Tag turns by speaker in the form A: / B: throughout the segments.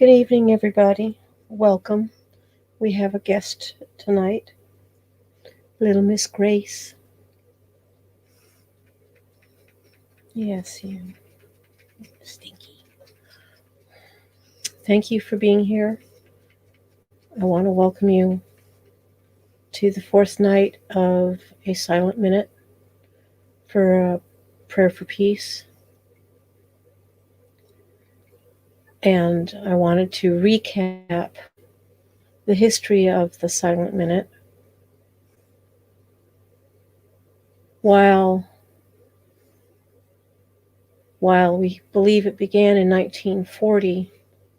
A: Good evening, everybody. Welcome. We have a guest tonight, little Miss Grace. Yes, you stinky. Thank you for being here. I want to welcome you to the fourth night of a silent minute for a prayer for peace. And I wanted to recap the history of the silent minute. While we believe it began in 1940,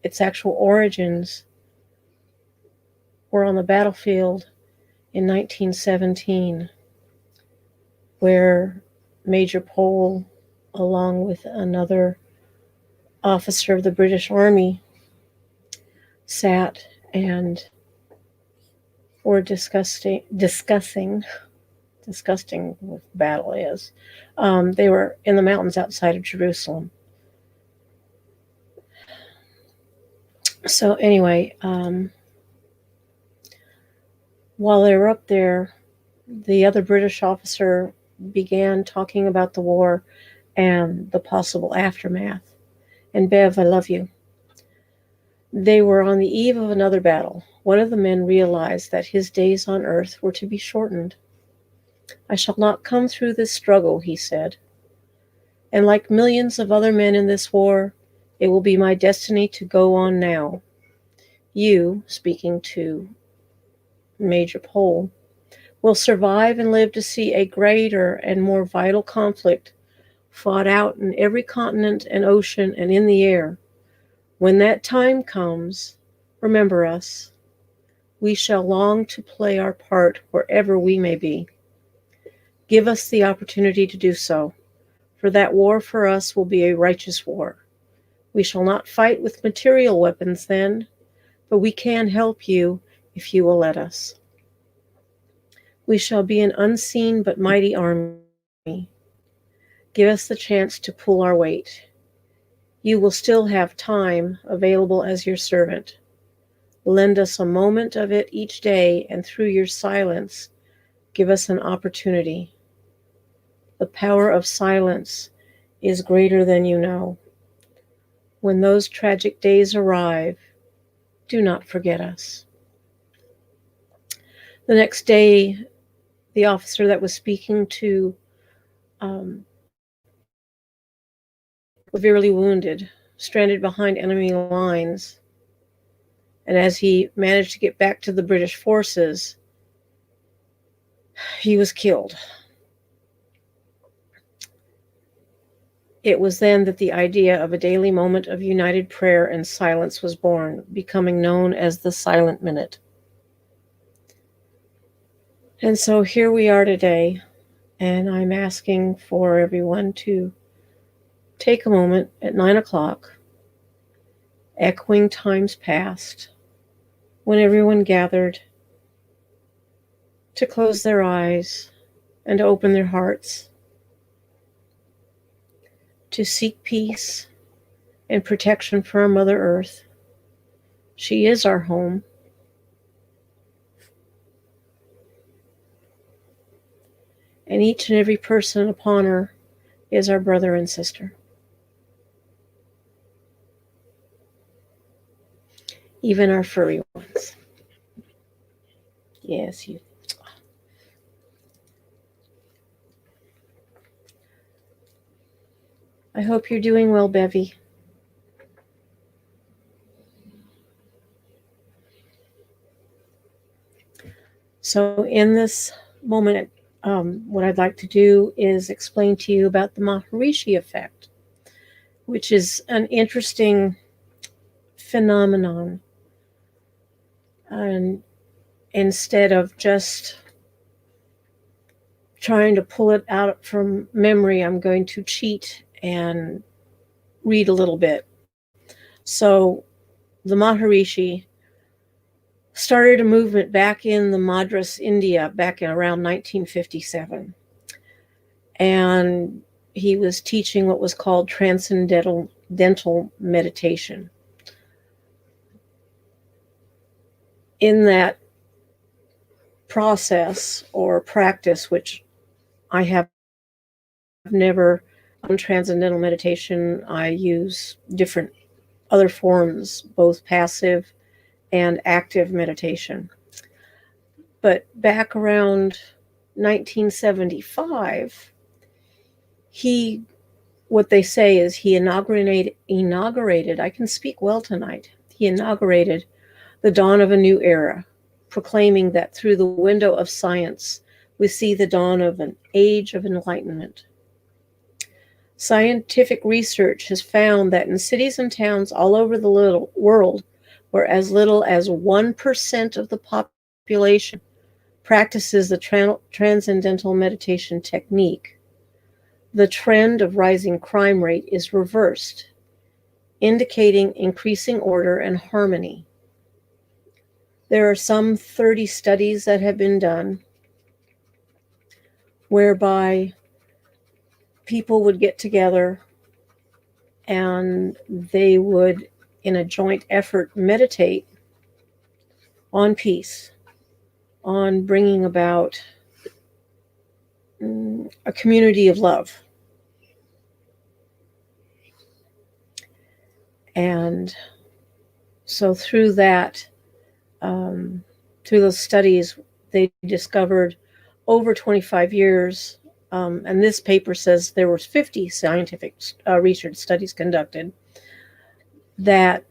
A: its actual origins were on the battlefield in 1917, where Major Pole, along with another officer of the British Army, sat and were discussing what battle is. They were in the mountains outside of Jerusalem. So anyway, while they were up there, the other British officer began talking about the war and the possible aftermath. And Bev, I love you. They were on the eve of another battle. One of the men realized that his days on earth were to be shortened. I shall not come through this struggle, he said. And like millions of other men in this war, it will be my destiny to go on now. You, speaking to Major Pole, will survive and live to see a greater and more vital conflict fought out in every continent and ocean and in the air. When that time comes, remember us. We shall long to play our part wherever we may be. Give us the opportunity to do so, for that war for us will be a righteous war. We shall not fight with material weapons then, but we can help you if you will let us. We shall be an unseen but mighty army. Give us the chance to pull our weight. You will still have time available as your servant. Lend us a moment of it each day, and through your silence, give us an opportunity. The power of silence is greater than you know. When those tragic days arrive, do not forget us. The next day, the officer that was speaking to severely wounded, stranded behind enemy lines. And as he managed to get back to the British forces, he was killed. It was then that the idea of a daily moment of united prayer and silence was born, becoming known as the Silent Minute. And so here we are today, and I'm asking for everyone to take a moment at 9 o'clock, echoing times past, when everyone gathered, to close their eyes and to open their hearts, to seek peace and protection for our Mother Earth. She is our home. And each and every person upon her is our brother and sister. Even our furry ones. Yes, you. I hope you're doing well, Bevy. So in this moment, what I'd like to do is explain to you about the Maharishi Effect, which is an interesting phenomenon. And instead of just trying to pull it out from memory, I'm going to cheat and read a little bit. So the Maharishi started a movement back in the Madras, India, back in around 1957. And he was teaching what was called Transcendental Meditation. in that process or practice, which I have never on Transcendental Meditation, I use different other forms, both passive and active meditation. But back around 1975, what they say is he inaugurated, I can speak well tonight, he inaugurated the dawn of a new era, proclaiming that through the window of science, we see the dawn of an age of enlightenment. Scientific research has found that in cities and towns all over the world, where as little as 1% of the population practices the Transcendental Meditation technique, the trend of rising crime rate is reversed, indicating increasing order and harmony. There are some 30 studies that have been done whereby people would get together and they would, in a joint effort, meditate on peace, on bringing about a community of love. And so through that, through those studies, they discovered over 25 years, and this paper says there were 50 scientific research studies conducted, that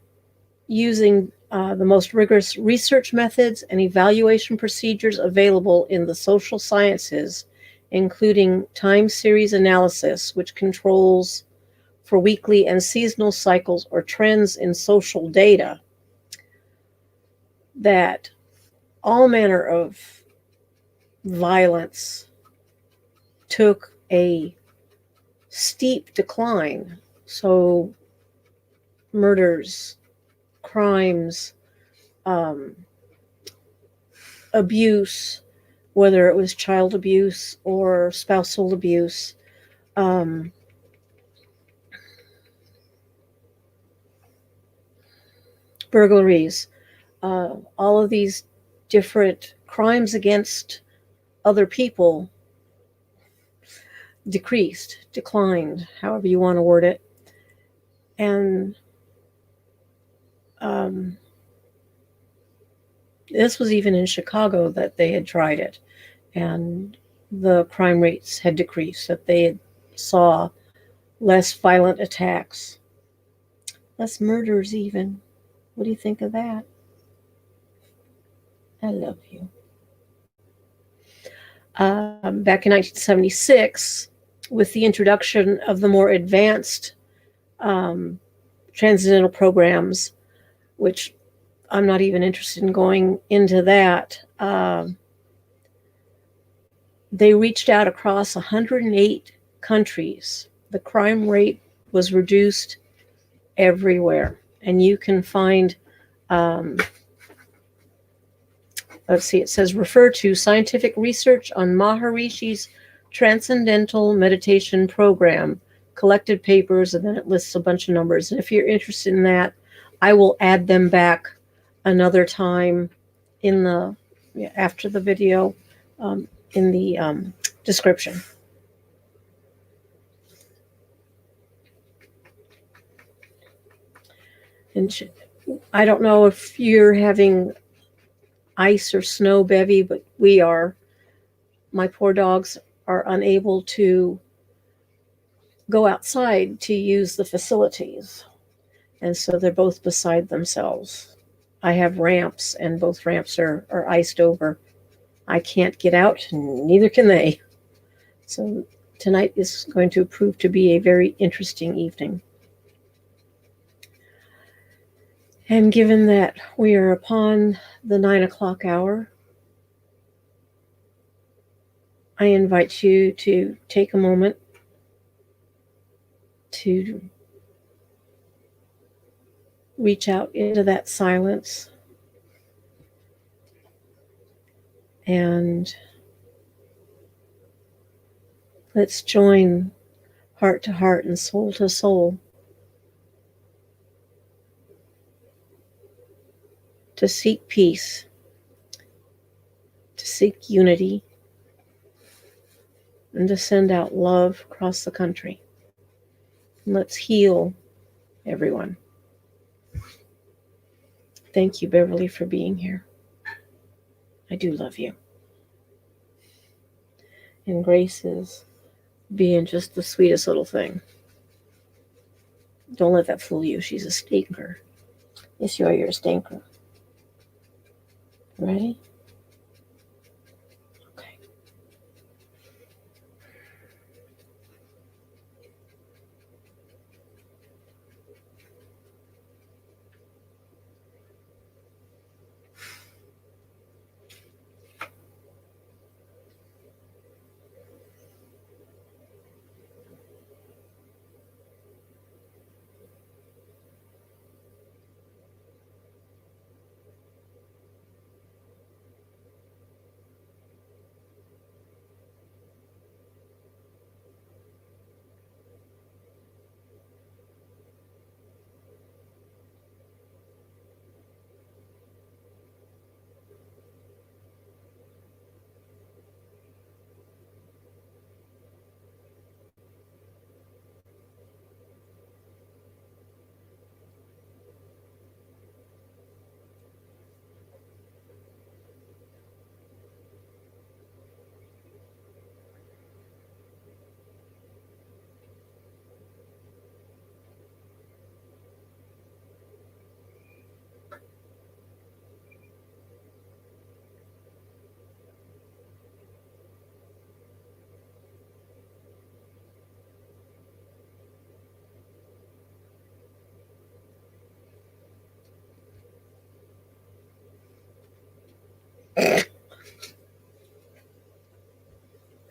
A: using the most rigorous research methods and evaluation procedures available in the social sciences, including time series analysis, which controls for weekly and seasonal cycles or trends in social data, that all manner of violence took a steep decline. So murders, crimes, abuse, whether it was child abuse or spousal abuse, burglaries, all of these different crimes against other people declined, however you want to word it. And this was even in Chicago that they had tried it, and the crime rates had decreased, that they saw less violent attacks, less murders even. What do you think of that? I love you. Back in 1976, with the introduction of the more advanced transcendental programs, which I'm not even interested in going into that, they reached out across 108 countries. The crime rate was reduced everywhere. And you can find, let's see, it says refer to scientific research on Maharishi's Transcendental Meditation Program, collected papers, and then it lists a bunch of numbers. And if you're interested in that, I will add them back another time in the after the video, in the description. And I don't know if you're having ice or snow bevy, but we are. My poor dogs are unable to go outside to use the facilities, and so they're both beside themselves. I have ramps, and both ramps are iced over. I can't get out, and neither can they. So tonight is going to prove to be a very interesting evening. And given that we are upon the 9 o'clock hour, I invite you to take a moment to reach out into that silence and let's join heart to heart and soul to soul to seek peace, to seek unity, and to send out love across the country. And let's heal everyone. Thank you, Beverly, for being here. I do love you. And Grace is being just the sweetest little thing. Don't let that fool you. She's a stinker. Yes, you are. You're a stinker. Ready? Okay.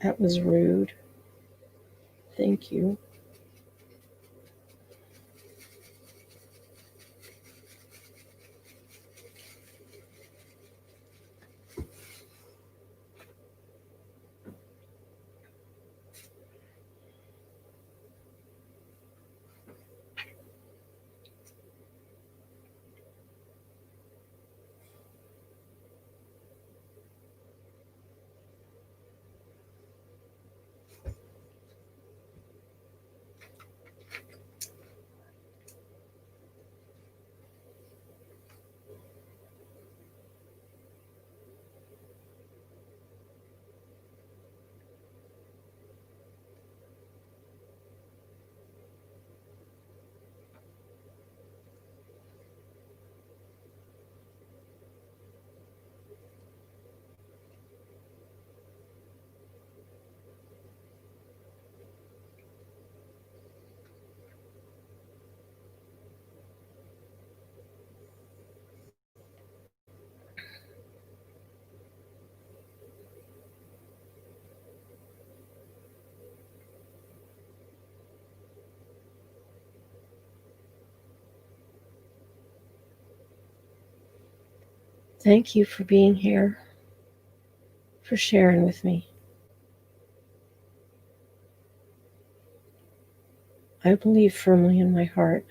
A: That was rude. Thank you. Thank you for being here, for sharing with me. I believe firmly in my heart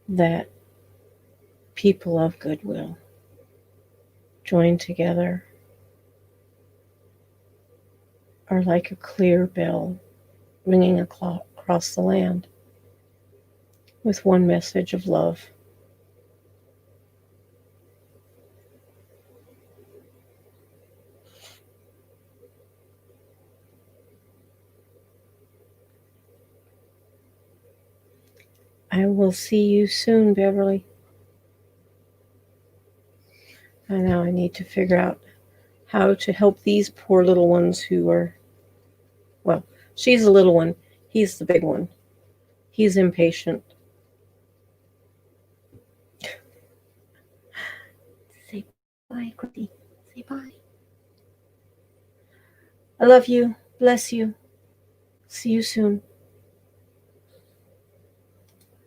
A: that people of goodwill joined together are like a clear bell ringing across the land with one message of love. I will see you soon, Beverly. And now I need to figure out how to help these poor little ones who are, well, she's the little one. He's the big one. He's impatient. Say bye, Christy. Say bye. I love you. Bless you. See you soon.